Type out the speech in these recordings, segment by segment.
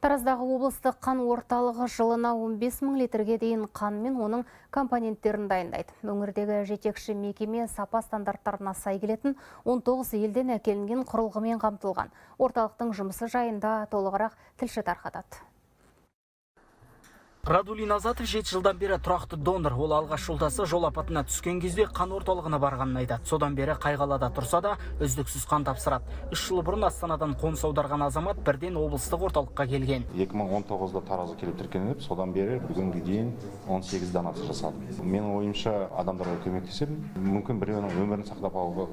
Тараздағы облыстық қан орталығы жылына 15 мың литрге дейін қан мен оның компоненттерін дайындайды. Өңірдегі жетекші мекеме сапа стандарттарына сай келетін 19 елден әкелінген құрылғымен қамтылған. Орталықтың жұмысы жайында толығырақ тілші тарқатады. Радулин Азатов 7 жылдан бері тұрақты донор. Ол алғаш жолдасы жол апатына түскен кезде қан орталығына барғанын айтады. Содан бері қай қалада тұрса да үздіксіз қан тапсырады. 3 жыл бұрын Астанадан қоныс аударған азамат бірден облыстық орталыққа келген. 2019-да Таразға келіп тіркеліп, содан бері бүгінге дейін 18 данасы жасадым. Менің ойымша адамдарға көмектесіп, мүмкін біреуінің өмірін сақтап алуға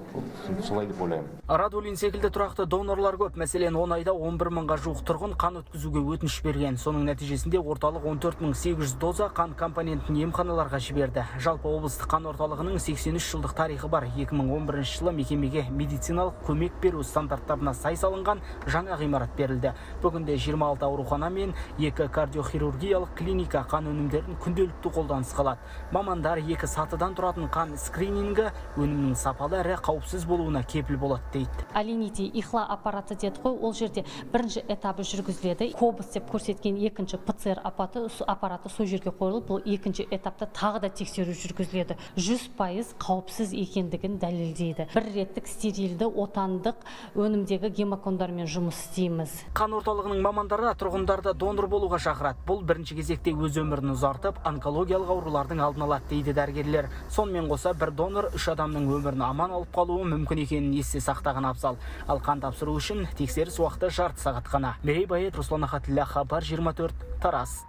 солай деп ойлаймын. Радулин секілді тұрақты донорлар көп. Мәселен, 10 айда 11 мыңға жуық тұрғын қан өткізуге өтініш берген. Соның нәтижесінде орталық 14.800 доза қан компонентін емханаларға жіберді. Жалпы облыстық қан орталығының 83 жылдық тарихы бар. 2011 жылы мекемеге медициналық көмек беру стандарттарына сай салынған жаңа ғимарат берілді. Бүгінде 26 аурухана мен 2 кардиохирургиялық клиника қан өнімдерін күнделікті қолданысқа алады. Мамандар 2 сатыдан тұратын қан скринингі өнімнің сапалы әрі қауіпсіз болуына кепіл болады дейді. Алинити ихла аппараты деді ғой, ол жерде бірінші этабы жүргізіледі. Кобус деп көрсеткен екінші ПЦР аппараты сол жерге қойылып, бұл екінші этапта тағы да тексеру жүргізіледі. 100% қауіпсіз екендігін дәлелдейді. Бір реттік стерилді отандық өнімдегі гемокондармен жұмыс істейміз. Қан орталығының мамандары тұрғындарды донор болуға шақырады. Бұл бірінші кезекте өз өмірін ұзартып, онкологиялық аурулардың алдын алады дейді дәрігерлер. Сонымен қоса бір донор 3 адамның өмірін аман алып қалуы мүмкін екенін есте сақтаған абзал. Ал қан тапсыру үшін тексеріс уақыты жарты сағат қана. Мерей Байет, Руслан Ахатіллә, Хабар 24, Тараз.